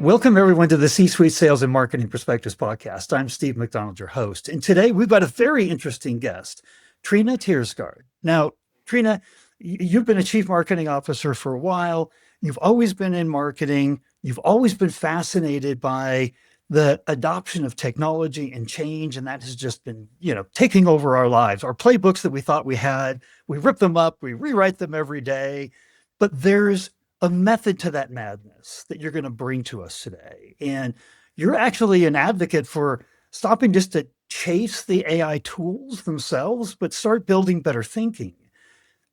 Welcome, everyone, to the C-Suite Sales and Marketing Perspectives podcast. I'm Steve McDonald, your host. And today we've got a very interesting guest, Trine Tirsgaard. Now, Trine, you've been a chief marketing officer for a while. You've always been in marketing. You've always been fascinated by the adoption of technology and change. And that has just been, taking over our lives. Our playbooks that we thought we had, we rip them up, we rewrite them every day. But there's a method to that madness that you're going to bring to us today. And you're actually an advocate for stopping just to chase the AI tools themselves, but start building better thinking.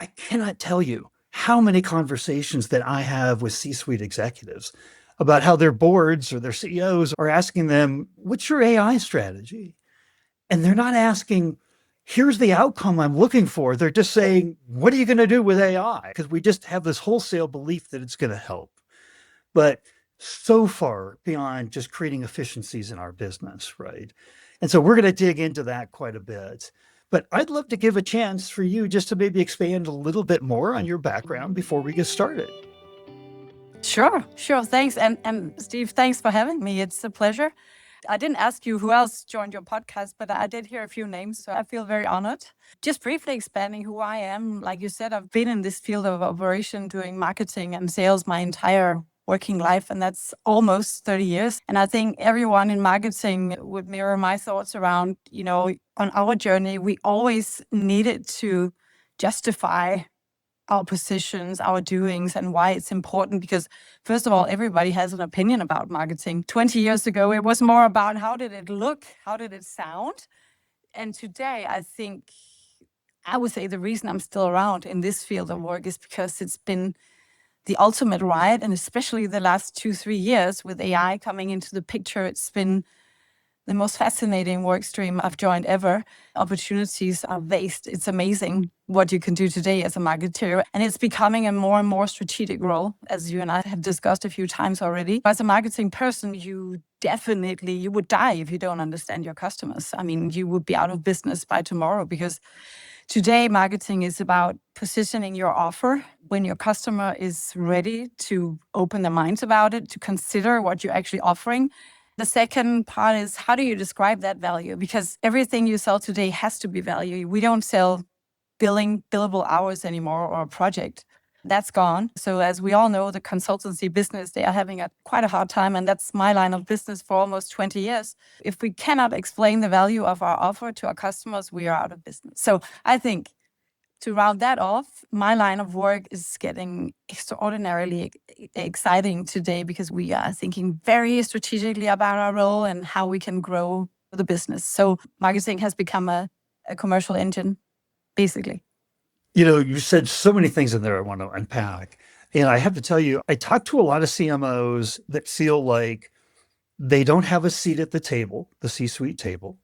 I cannot tell you how many conversations that I have with C-suite executives about how their boards or their CEOs are asking them, what's your AI strategy? And they're not asking, here's the outcome I'm looking for. They're just saying, what are you going to do with AI? Because we just have this wholesale belief that it's going to help. But so far beyond just creating efficiencies in our business, right? And so we're going to dig into that quite a bit. But I'd love to give a chance for you just to maybe expand a little bit more on your background before we get started. Sure. Thanks. And Steve, thanks for having me. It's a pleasure. I didn't ask you who else joined your podcast, but I did hear a few names, so I feel very honored. Just briefly expanding who I am, like you said, I've been in this field of operation doing marketing and sales my entire working life, and that's almost 30 years. And I think everyone in marketing would mirror my thoughts around, on our journey, we always needed to justify our positions, our doings, and why it's important. Because first of all, everybody has an opinion about marketing. 20 years ago, it was more about how did it look? How did it sound? And today, I would say the reason I'm still around in this field of work is because it's been the ultimate ride. And especially the last 2-3 years with AI coming into the picture, it's been the most fascinating work stream I've joined ever. Opportunities are vast. It's amazing what you can do today as a marketer. And it's becoming a more and more strategic role, as you and I have discussed a few times already. As a marketing person, you would die if you don't understand your customers. I mean, you would be out of business by tomorrow, because today marketing is about positioning your offer when your customer is ready to open their minds about it, to consider what you're actually offering. The second part is, how do you describe that value? Because everything you sell today has to be value. We don't sell billable hours anymore or a project. That's gone. So as we all know, the consultancy business, they are having quite a hard time. And that's my line of business for almost 20 years. If we cannot explain the value of our offer to our customers, we are out of business. So I think to round that off, my line of work is getting extraordinarily exciting today, because we are thinking very strategically about our role and how we can grow the business. So marketing has become a commercial engine, basically. You said so many things in there I want to unpack. And I have to tell you, I talk to a lot of CMOs that feel like they don't have a seat at the table, the C-suite table.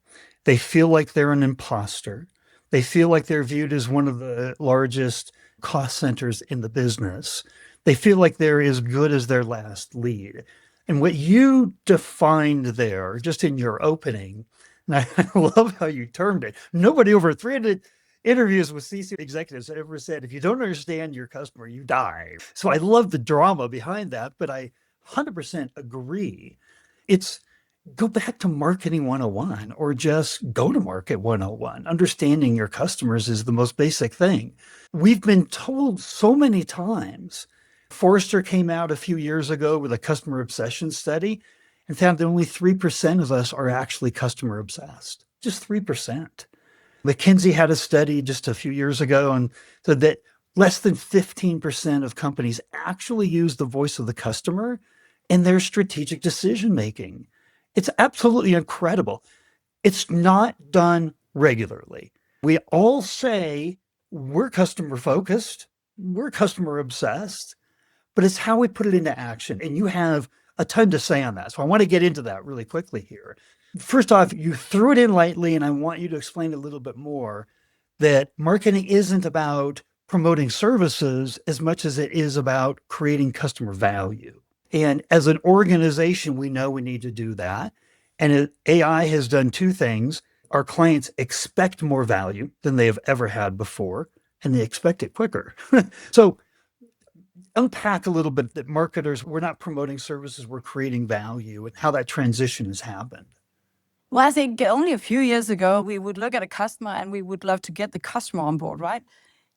They feel like they're an imposter. They feel like they're viewed as one of the largest cost centers in the business. They feel like they're as good as their last lead. And what you defined there, just in your opening, and I love how you termed it, nobody over 300 interviews with C-suite executives ever said, if you don't understand your customer, you die. So I love the drama behind that, but I 100% agree. It's go back to marketing 101 or just go to market 101. Understanding your customers is the most basic thing. We've been told so many times. Forrester came out a few years ago with a customer obsession study and found that only 3% of us are actually customer obsessed. Just 3%. McKinsey had a study just a few years ago and said that less than 15% of companies actually use the voice of the customer in their strategic decision making. It's absolutely incredible. It's not done regularly. We all say we're customer focused, we're customer obsessed, but it's how we put it into action. And you have a ton to say on that. So I want to get into that really quickly here. First off, you threw it in lightly, and I want you to explain a little bit more that marketing isn't about promoting services as much as it is about creating customer value. And as an organization, we know we need to do that. And AI has done two things. Our clients expect more value than they have ever had before, and they expect it quicker. So unpack a little bit that marketers, we're not promoting services, we're creating value, and how that transition has happened. Well, I think only a few years ago, we would look at a customer and we would love to get the customer on board, right?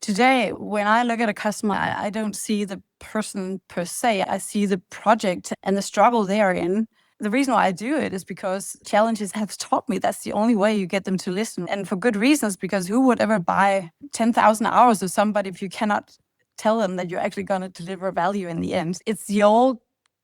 Today, when I look at a customer, I don't see the person per se. I see the project and the struggle they are in. The reason why I do it is because challenges have taught me that's the only way you get them to listen. And for good reasons, because who would ever buy 10,000 hours of somebody if you cannot tell them that you're actually going to deliver value in the end? It's the old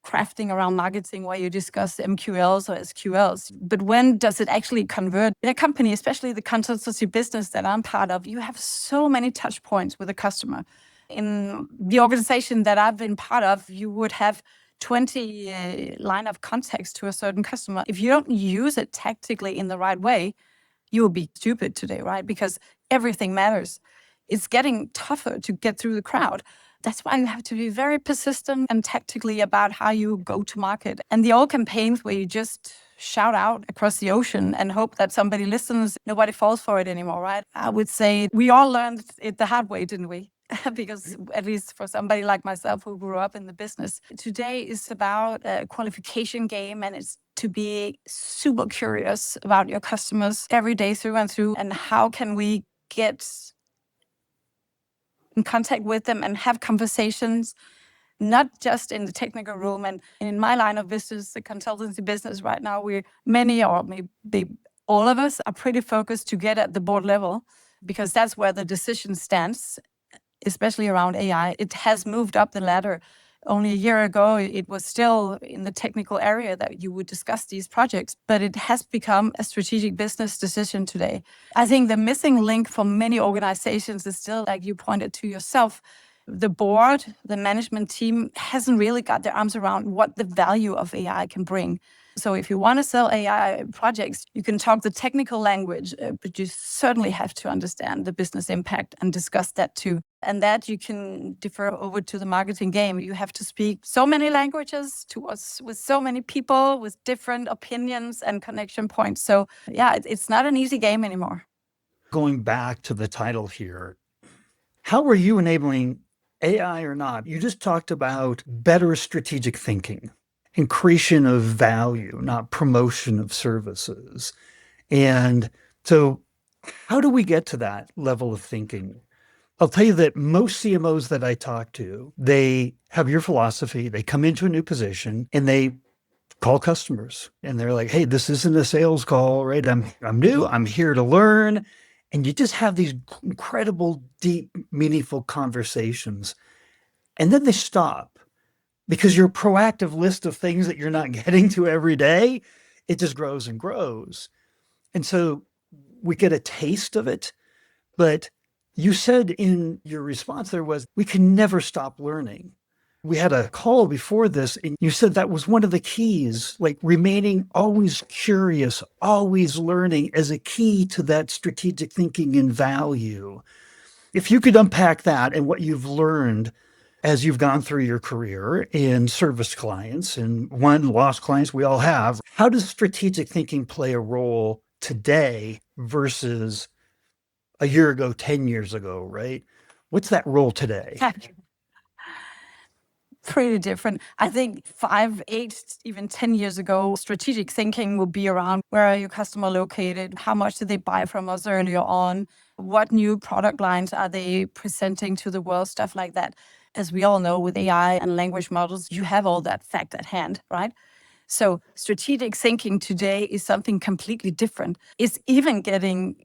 crafting around marketing where you discuss MQLs or SQLs. But when does it actually convert? In a company, especially the consultancy business that I'm part of, you have so many touch points with a customer. In the organization that I've been part of, you would have 20 line of context to a certain customer. If you don't use it tactically in the right way, you will be stupid today, right? Because everything matters. It's getting tougher to get through the crowd. That's why you have to be very persistent and tactically about how you go to market. And the old campaigns where you just shout out across the ocean and hope that somebody listens, nobody falls for it anymore, right? I would say we all learned it the hard way, didn't we? Because at least for somebody like myself who grew up in the business, today is about a qualification game, and it's to be super curious about your customers every day through and through. And how can we get in contact with them and have conversations, not just in the technical room. And in my line of business, the consultancy business right now, many or maybe all of us are pretty focused to get at the board level, because that's where the decision stands, especially around AI. It has moved up the ladder. Only a year ago, it was still in the technical area that you would discuss these projects, but it has become a strategic business decision today. I think the missing link for many organizations is still, like you pointed to yourself, the board, the management team hasn't really got their arms around what the value of AI can bring. So if you want to sell AI projects, you can talk the technical language, but you certainly have to understand the business impact and discuss that too. And that you can defer over to the marketing game. You have to speak so many languages with so many people with different opinions and connection points. So yeah, it's not an easy game anymore. Going back to the title here, how are you enabling AI or not? You just talked about better strategic thinking, creation of value, not promotion of services. And so how do we get to that level of thinking? I'll tell you that most CMOs that I talk to, they have your philosophy. They come into a new position and they call customers and they're like, hey, this isn't a sales call, right? I'm new. I'm here to learn. And you just have these incredible, deep, meaningful conversations. And then they stop because your proactive list of things that you're not getting to every day, it just grows and grows. And so we get a taste of it. But you said in your response there was, we can never stop learning. We had a call before this, and you said that was one of the keys, like remaining always curious, always learning as a key to that strategic thinking and value. If you could unpack that and what you've learned as you've gone through your career in service clients and won, lost clients, we all have, how does strategic thinking play a role today versus a year ago, 10 years ago, right? What's that role today? Pretty different. I think 5, 8, even 10 years ago, strategic thinking would be around where are your customer located? How much did they buy from us earlier on? What new product lines are they presenting to the world? Stuff like that. As we all know, with AI and language models, you have all that fact at hand, right? So strategic thinking today is something completely different. It's even getting,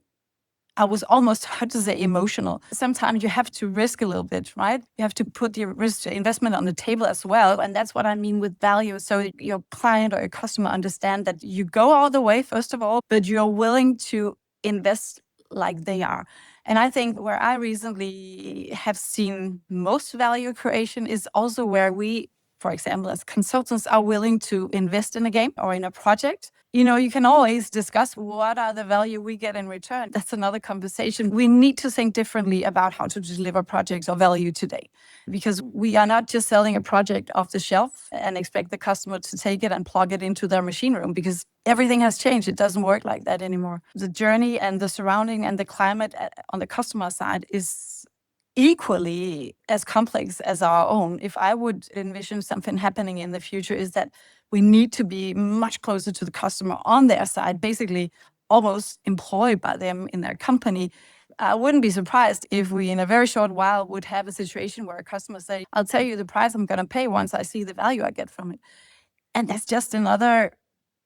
I was almost, how to say, emotional. Sometimes you have to risk a little bit, right? You have to put the risk investment on the table as well. And that's what I mean with value. So your client or your customer understand that you go all the way, first of all, but you're willing to invest like they are. And I think where I recently have seen most value creation is also where we, for example, as consultants, are willing to invest in a game or in a project. You know, you can always discuss what are the value we get in return. That's another conversation. We need to think differently about how to deliver projects or value today, because we are not just selling a project off the shelf and expect the customer to take it and plug it into their machine room, because everything has changed. It doesn't work like that anymore. The journey and the surrounding and the climate on the customer side is equally as complex as our own. If I would envision something happening in the future, is that we need to be much closer to the customer on their side, basically almost employed by them in their company. I wouldn't be surprised if we, in a very short while, would have a situation where a customer say, I'll tell you the price I'm going to pay once I see the value I get from it. And that's just another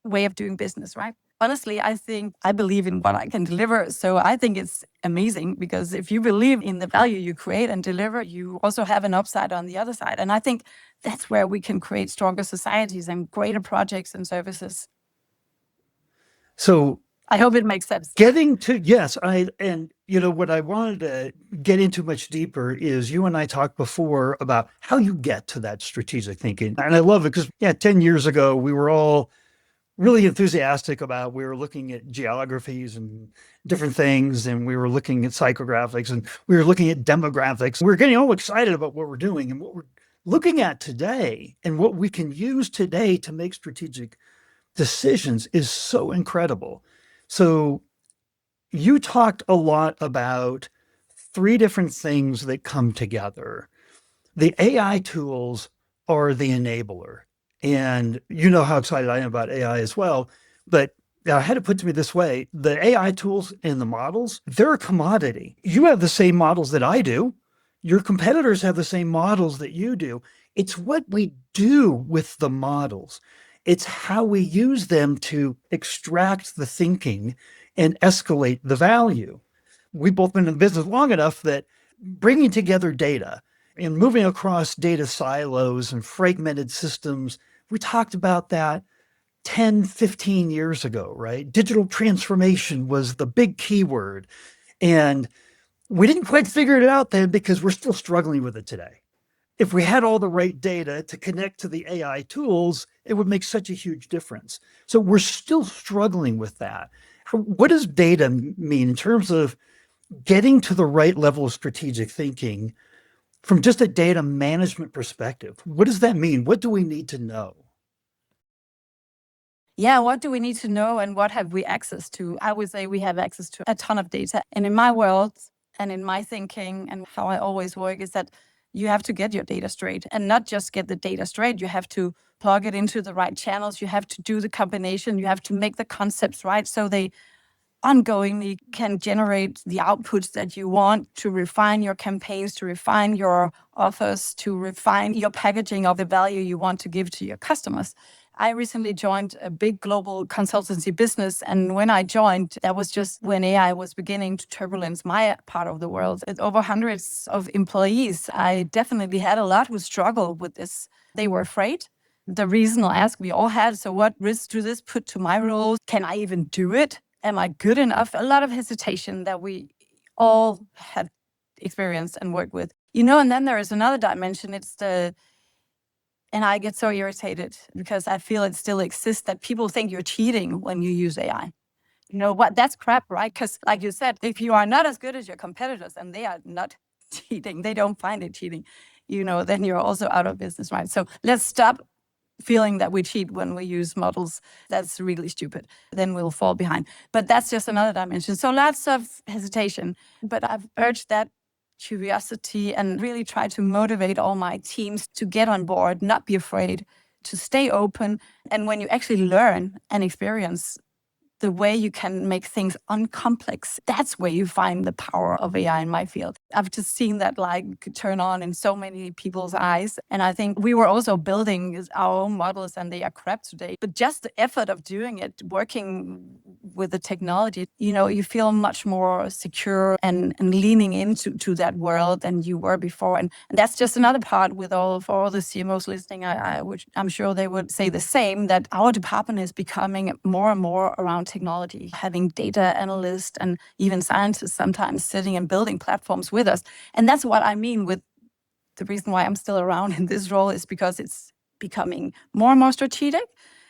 way of doing business, right? Honestly, I believe in what I can deliver. So I think it's amazing, because if you believe in the value you create and deliver, you also have an upside on the other side. And I think that's where we can create stronger societies and greater projects and services. So I hope it makes sense. yes, what I wanted to get into much deeper is, you and I talked before about how you get to that strategic thinking. And I love it because 10 years ago, we were all really enthusiastic about, we were looking at geographies and different things, and we were looking at psychographics, and we were looking at demographics. We were getting all excited about what we're doing, and what we're looking at today and what we can use today to make strategic decisions is so incredible. So you talked a lot about 3 different things that come together. The AI tools are the enabler. And you know how excited I am about AI as well. But I had it put to me this way: the AI tools and the models, they're a commodity. You have the same models that I do. Your competitors have the same models that you do. It's what we do with the models. It's how we use them to extract the thinking and escalate the value. We've both been in the business long enough that bringing together data and moving across data silos and fragmented systems, we talked about that 10, 15 years ago, right? Digital transformation was the big keyword. And we didn't quite figure it out then, because we're still struggling with it today. If we had all the right data to connect to the AI tools, it would make such a huge difference. So we're still struggling with that. What does data mean in terms of getting to the right level of strategic thinking from just a data management perspective? What does that mean? What do we need to know? Yeah, what do we need to know, and what have we access to? I would say we have access to a ton of data. And in my world and in my thinking and how I always work is that you have to get your data straight, and not just get the data straight. You have to plug it into the right channels. You have to do the combination. You have to make the concepts right, so they ongoingly can generate the outputs that you want to refine your campaigns, to refine your offers, to refine your packaging of the value you want to give to your customers. I recently joined a big global consultancy business, and when I joined, that was just when AI was beginning to turbulence my part of the world. It's over hundreds of employees. I definitely had a lot who struggled with this. They were afraid. The reasonable ask we all had, so what risk do this put to my role? Can I even do it? Am I good enough? A lot of hesitation that we all had experienced and worked with. And then there is another dimension. And I get so irritated because I feel it still exists, that people think you're cheating when you use AI. You know what? That's crap, right? Because like you said, if you are not as good as your competitors and they are not cheating, they don't find it cheating, then you're also out of business, right? So let's stop feeling that we cheat when we use models. That's really stupid. Then we'll fall behind. But that's just another dimension. So lots of hesitation. But I've urged that curiosity and really try to motivate all my teams to get on board, not be afraid, to stay open. And when you actually learn and experience the way you can make things uncomplex, that's where you find the power of AI in my field. I've just seen that light turn on in so many people's eyes. And I think we were also building our own models and they are crap today. But just the effort of doing it, working with the technology, you feel much more secure and leaning into that world than you were before. And that's just another part for all the CMOs listening. I'm sure they would say the same, that our department is becoming more and more around technology, having data analysts and even scientists sometimes sitting and building platforms with us. And that's what I mean with the reason why I'm still around in this role, is because it's becoming more and more strategic.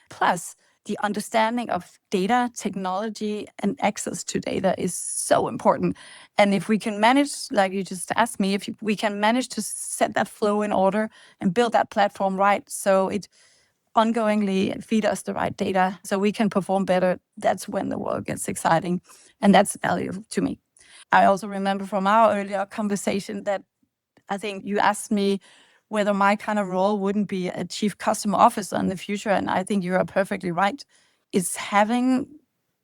Plus, the understanding of data, technology, and access to data is so important. And if we can manage, like you just asked me, if we can manage to set that flow in order and build that platform right, so it ongoingly feed us the right data so we can perform better, that's when the world gets exciting. And that's valuable to me. I also remember from our earlier conversation that I think you asked me whether my kind of role wouldn't be a chief customer officer in the future. And I think you are perfectly right. It's having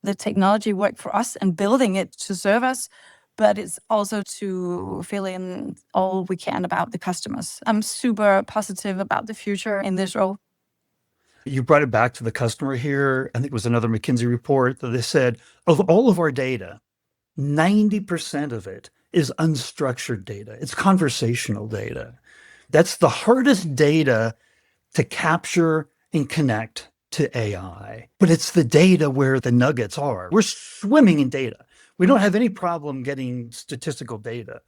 the technology work for us and building it to serve us, but it's also to fill in all we can about the customers. I'm super positive about the future in this role. You brought it back to the customer here. I think it was another McKinsey report that they said of all of our data, 90% of it is unstructured data. It's conversational data. That's the hardest data to capture and connect to AI. But it's the data where the nuggets are. We're swimming in data. We don't have any problem getting statistical data,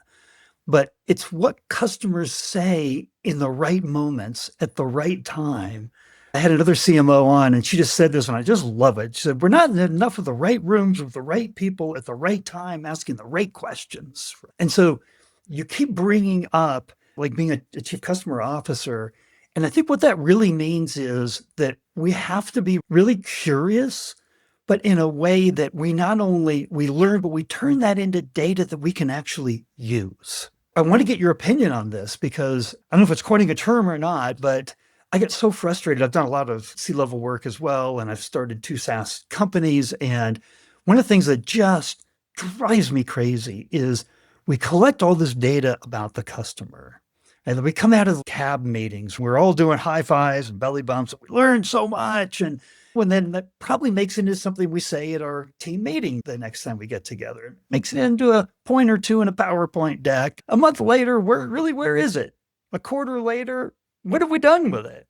but it's what customers say in the right moments at the right time. I had another CMO on, and she just said this, and I just love it. She said, we're not in enough of the right rooms with the right people at the right time, asking the right questions. And so you keep bringing up like being a chief customer officer. And I think what that really means is that we have to be really curious, but in a way that we not only we learn, but we turn that into data that we can actually use. I want to get your opinion on this because I don't know if it's coining a term or not, but I get so frustrated. I've done a lot of C-level work as well, and I've started 2 SaaS companies. And one of the things that just drives me crazy is we collect all this data about the customer. And then we come out of cab meetings. We're all doing high fives and belly bumps. We learn so much. And then that probably makes it into something we say at our team meeting the next time we get together. It makes it into a point or two in a PowerPoint deck. A month later, where is it? A quarter later, what have we done with it?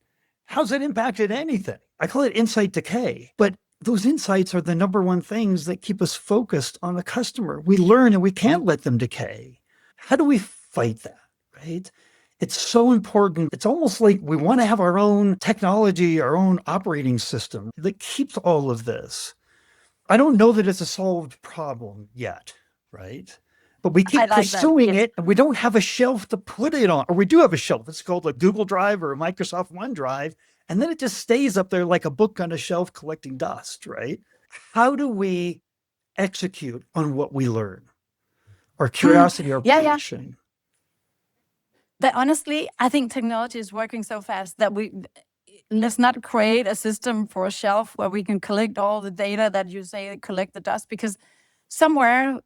How's it impacted anything? I call it insight decay. But those insights are the number one things that keep us focused on the customer. We learn and we can't let them decay. How do we fight that, right? It's so important. It's almost like we want to have our own technology, our own operating system that keeps all of this. I don't know that it's a solved problem yet, right? But we keep pursuing it, and we don't have a shelf to put it on. Or we do have a shelf. It's called a Google Drive or a Microsoft OneDrive. And then it just stays up there like a book on a shelf collecting dust, right? How do we execute on what we learn? Our curiosity, our passion. But honestly, I think technology is working so fast that let's not create a system for a shelf where we can collect all the data that you say collect the dust, because somewhere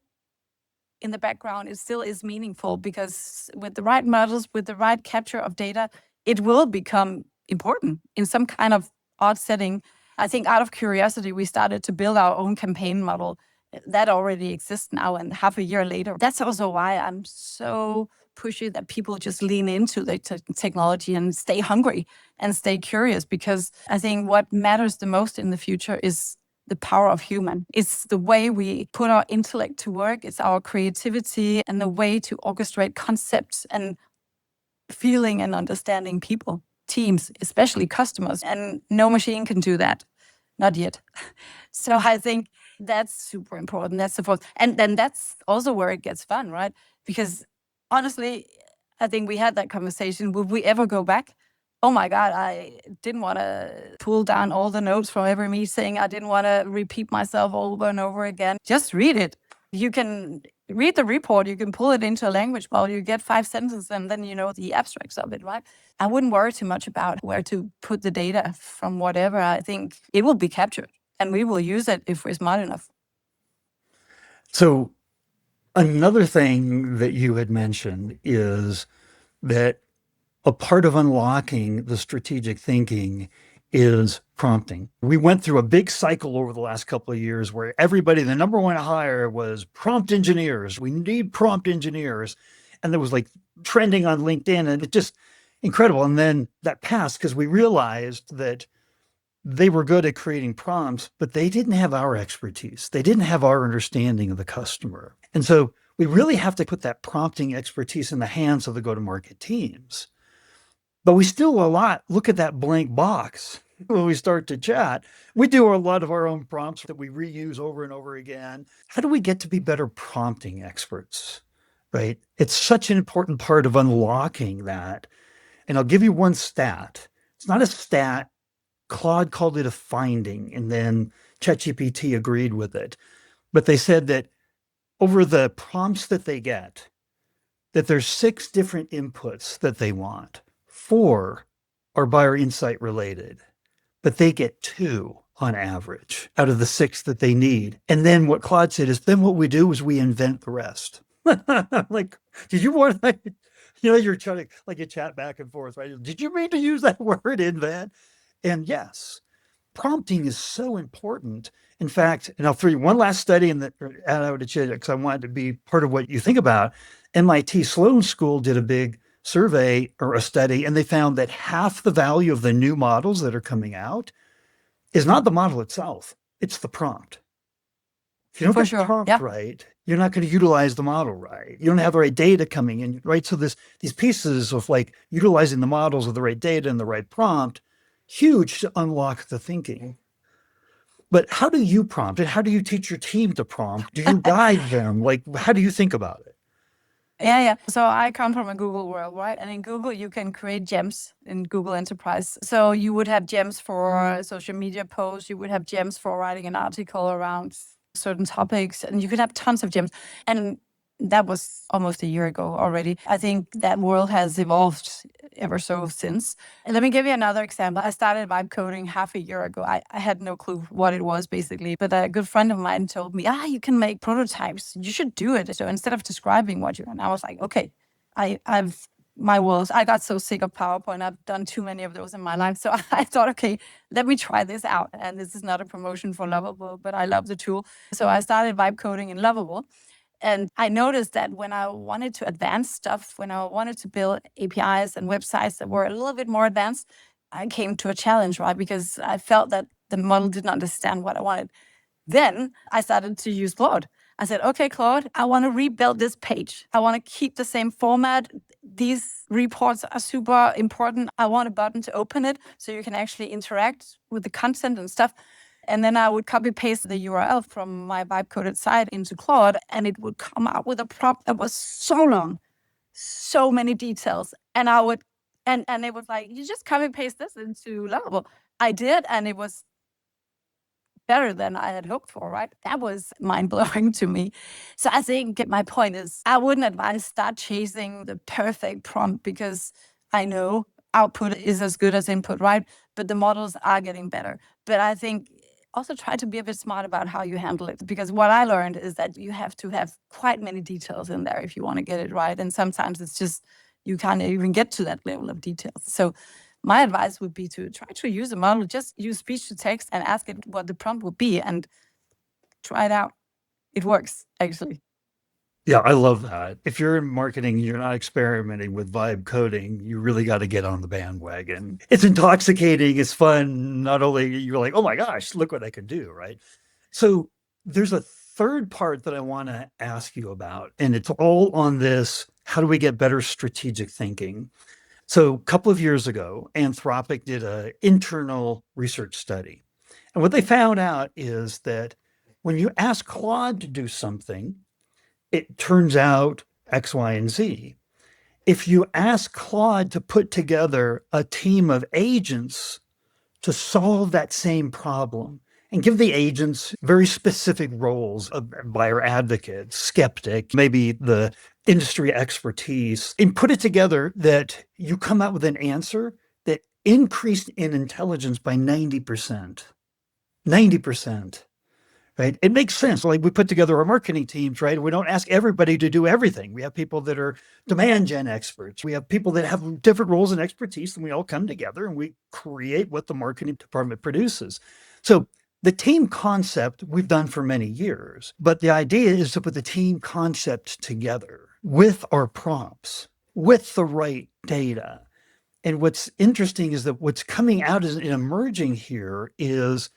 in the background it still is meaningful, because with the right models, with the right capture of data, it will become important in some kind of odd setting. I think out of curiosity, we started to build our own campaign model that already exists now, and half a year later. That's also why I'm so pushy that people just lean into the technology and stay hungry and stay curious, because I think what matters the most in the future is the power of human. It's the way we put our intellect to work. It's our creativity and the way to orchestrate concepts and feeling and understanding people, teams, especially customers. And no machine can do that. Not yet. So I think that's super important. That's the first. And then that's also where it gets fun, right? Because honestly, I think we had that conversation. Would we ever go back? Oh my God, I didn't want to pull down all the notes from every meeting. I didn't want to repeat myself over and over again. Just read it. You can read the report. You can pull it into a language model. You get 5 sentences and then you know the abstracts of it, right? I wouldn't worry too much about where to put the data from whatever. I think it will be captured and we will use it if we're smart enough. So another thing that you had mentioned is that a part of unlocking the strategic thinking is prompting. We went through a big cycle over the last couple of years where everybody, the number one hire was prompt engineers. We need prompt engineers. And there was like trending on LinkedIn, and it's just incredible. And then that passed because we realized that they were good at creating prompts, but they didn't have our expertise. They didn't have our understanding of the customer. And so we really have to put that prompting expertise in the hands of the go-to-market teams. But we still look at that blank box when we start to chat. We do a lot of our own prompts that we reuse over and over again. How do we get to be better prompting experts, right? It's such an important part of unlocking that. And I'll give you one stat. It's not a stat. Claude called it a finding, and then ChatGPT agreed with it. But they said that over the prompts that they get, that there's 6 different inputs that they want. 4 are buyer insight related, but they get 2 on average out of the 6 that they need. And then what Claude said is, then what we do is we invent the rest. Like, did you want to, you're trying to, like, you chat back and forth, right? Did you mean to use that word invent? And yes, prompting is so important. In fact, and I'll throw you one last study and add out to you because I wanted to be part of what you think about. MIT Sloan School did a big survey or a study, and they found that half the value of the new models that are coming out is not the model itself, it's the prompt. If you don't For get the sure. prompt Yeah. right, you're not going to utilize the model right. You don't have the right data coming in, right? So these pieces of like utilizing the models with the right data and the right prompt, huge to unlock the thinking. But how do you prompt and how do you teach your team to prompt? Do you guide them? Like, how do you think about it? Yeah. So I come from a Google world, right? And in Google, you can create gems in Google Enterprise. So you would have gems for social media posts. You would have gems for writing an article around certain topics, and you could have tons of gems. And that was almost a year ago already. I think that world has evolved ever so since. And let me give you another example. I started vibe coding half a year ago. I had no clue what it was basically, but a good friend of mine told me, you can make prototypes. You should do it. So instead of describing what you, and I was like, okay, I've my world. I got so sick of PowerPoint. I've done too many of those in my life. So I thought, okay, let me try this out. And this is not a promotion for Lovable, but I love the tool. So I started vibe coding in Lovable. And I noticed that when I wanted to advance stuff, when I wanted to build APIs and websites that were a little bit more advanced, I came to a challenge, right? Because I felt that the model didn't understand what I wanted. Then I started to use Claude. I said, okay, Claude, I want to rebuild this page. I want to keep the same format. These reports are super important. I want a button to open it so you can actually interact with the content and stuff. And then I would copy paste the URL from my vibe coded site into Claude, and it would come out with a prompt that was so long, so many details. And I would, and it was like, you just copy paste this into Lovable. I did, and it was better than I had hoped for, right? That was mind blowing to me. So I think my point is, I wouldn't advise start chasing the perfect prompt because I know output is as good as input, right? But the models are getting better. But I think also try to be a bit smart about how you handle it, because what I learned is that you have to have quite many details in there if you want to get it right. And sometimes it's just, you can't even get to that level of details. So my advice would be to try to use a model, just use speech to text and ask it what the prompt would be and try it out. It works, actually. Yeah, I love that. If you're in marketing, you're not experimenting with vibe coding, you really got to get on the bandwagon. It's intoxicating, it's fun. Not only you're like, oh my gosh, look what I can do, right? So there's a third part that I want to ask you about, and it's all on this, how do we get better strategic thinking? So a couple of years ago, Anthropic did an internal research study. And what they found out is that when you ask Claude to do something, it turns out X, Y, and Z. If you ask Claude to put together a team of agents to solve that same problem and give the agents very specific roles of buyer advocate, skeptic, maybe the industry expertise, and put it together, that you come out with an answer that increased in intelligence by 90%. 90%. Right? It makes sense. Like, we put together our marketing teams, right? We don't ask everybody to do everything. We have people that are demand gen experts. We have people that have different roles and expertise, and we all come together and we create what the marketing department produces. So the team concept we've done for many years, but the idea is to put the team concept together with our prompts, with the right data. And what's interesting is that what's coming out as emerging here is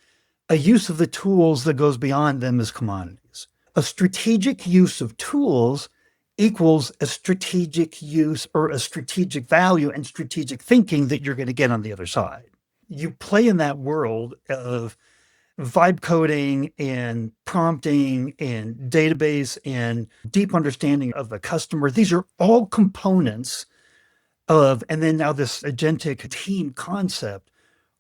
a use of the tools that goes beyond them as commodities. A strategic use of tools equals a strategic use or a strategic value and strategic thinking that you're going to get on the other side. You play in that world of vibe coding and prompting and database and deep understanding of the customer. These are all components of, and then now this agentic team concept,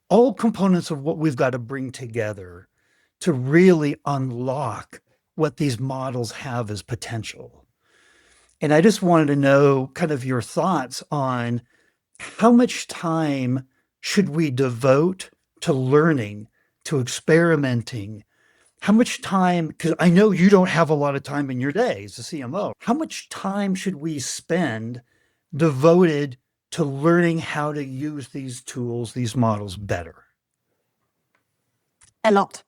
all components of what we've got to bring together to really unlock what these models have as potential. And I just wanted to know kind of your thoughts on how much time should we devote to learning, to experimenting? How much time, because I know you don't have a lot of time in your day as a CMO, how much time should we spend devoted to learning how to use these tools, these models better? A lot.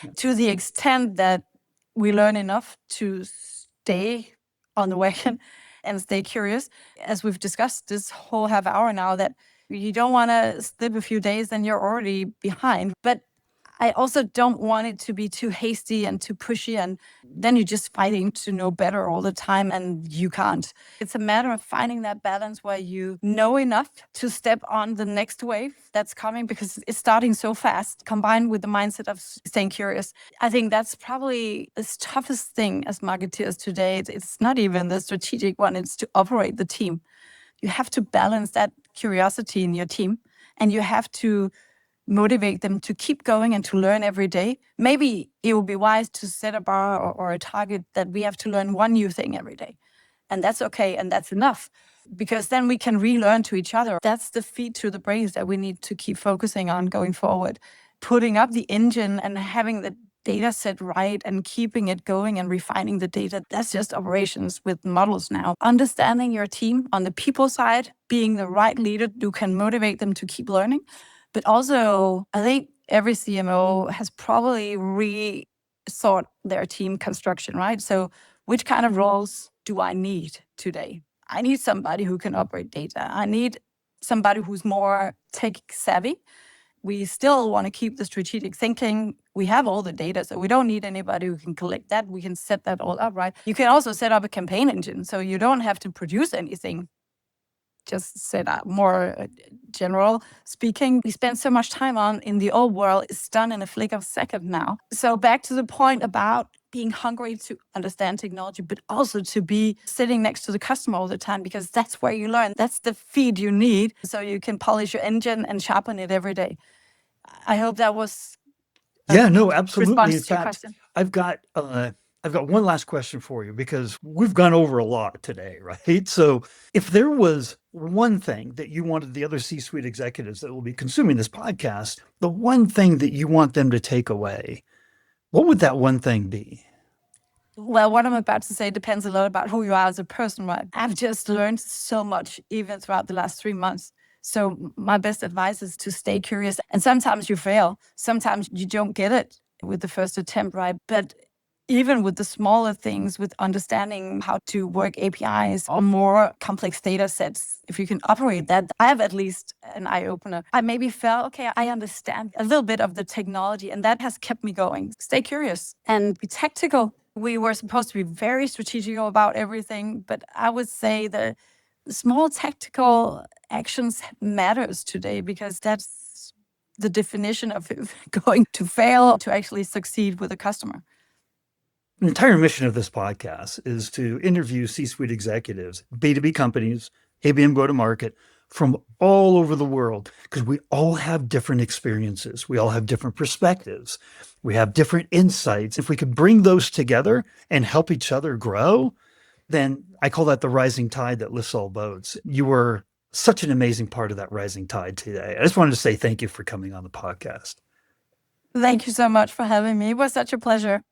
Yeah. To the extent that we learn enough to stay on the wagon and stay curious. As we've discussed this whole half hour now, that you don't want to slip a few days, then you're already behind. But I also don't want it to be too hasty and too pushy, and then you're just fighting to know better all the time, and you can't. It's a matter of finding that balance where you know enough to step on the next wave that's coming, because it's starting so fast, combined with the mindset of staying curious. I think that's probably the toughest thing as marketeers today. It's not even the strategic one, it's to operate the team. You have to balance that curiosity in your team, and you have to motivate them to keep going and to learn every day. Maybe it would be wise to set a bar or a target that we have to learn one new thing every day. And that's okay, and that's enough, because then we can relearn to each other. That's the feed to the brains that we need to keep focusing on going forward. Putting up the engine and having the data set right and keeping it going and refining the data, that's just operations with models now. Understanding your team on the people side, being the right leader who can motivate them to keep learning. But also, I think every CMO has probably rethought their team construction, right? So which kind of roles do I need today? I need somebody who can operate data. I need somebody who's more tech savvy. We still want to keep the strategic thinking. We have all the data, so we don't need anybody who can collect that. We can set that all up, right? You can also set up a campaign engine, so you don't have to produce anything. Just set up more general speaking. We spend so much time on in the old world, it's done in a flick of a second now. So back to the point about being hungry to understand technology, but also to be sitting next to the customer all the time, because that's where you learn. That's the feed you need, so you can polish your engine and sharpen it every day. I hope that was Yeah, no, absolutely. In response to your fact, question. I've got one last question for you because we've gone over a lot today, right? So if there was one thing that you wanted the other C-suite executives that will be consuming this podcast, the one thing that you want them to take away, what would that one thing be? Well, what I'm about to say depends a lot about who you are as a person, right? I've just learned so much, even throughout the last 3 months. So my best advice is to stay curious. And sometimes you fail. Sometimes you don't get it with the first attempt, right? But even with the smaller things, with understanding how to work APIs or more complex data sets, if you can operate that, I have at least an eye opener. I maybe felt, okay, I understand a little bit of the technology, and that has kept me going. Stay curious and be tactical. We were supposed to be very strategical about everything, but I would say the small tactical actions matters today, because that's the definition of going to fail to actually succeed with a customer. The entire mission of this podcast is to interview C-suite executives, B2B companies, ABM go-to-market from all over the world, because we all have different experiences. We all have different perspectives. We have different insights. If we could bring those together and help each other grow, then I call that the rising tide that lifts all boats. You were such an amazing part of that rising tide today. I just wanted to say thank you for coming on the podcast. Thank you so much for having me. It was such a pleasure.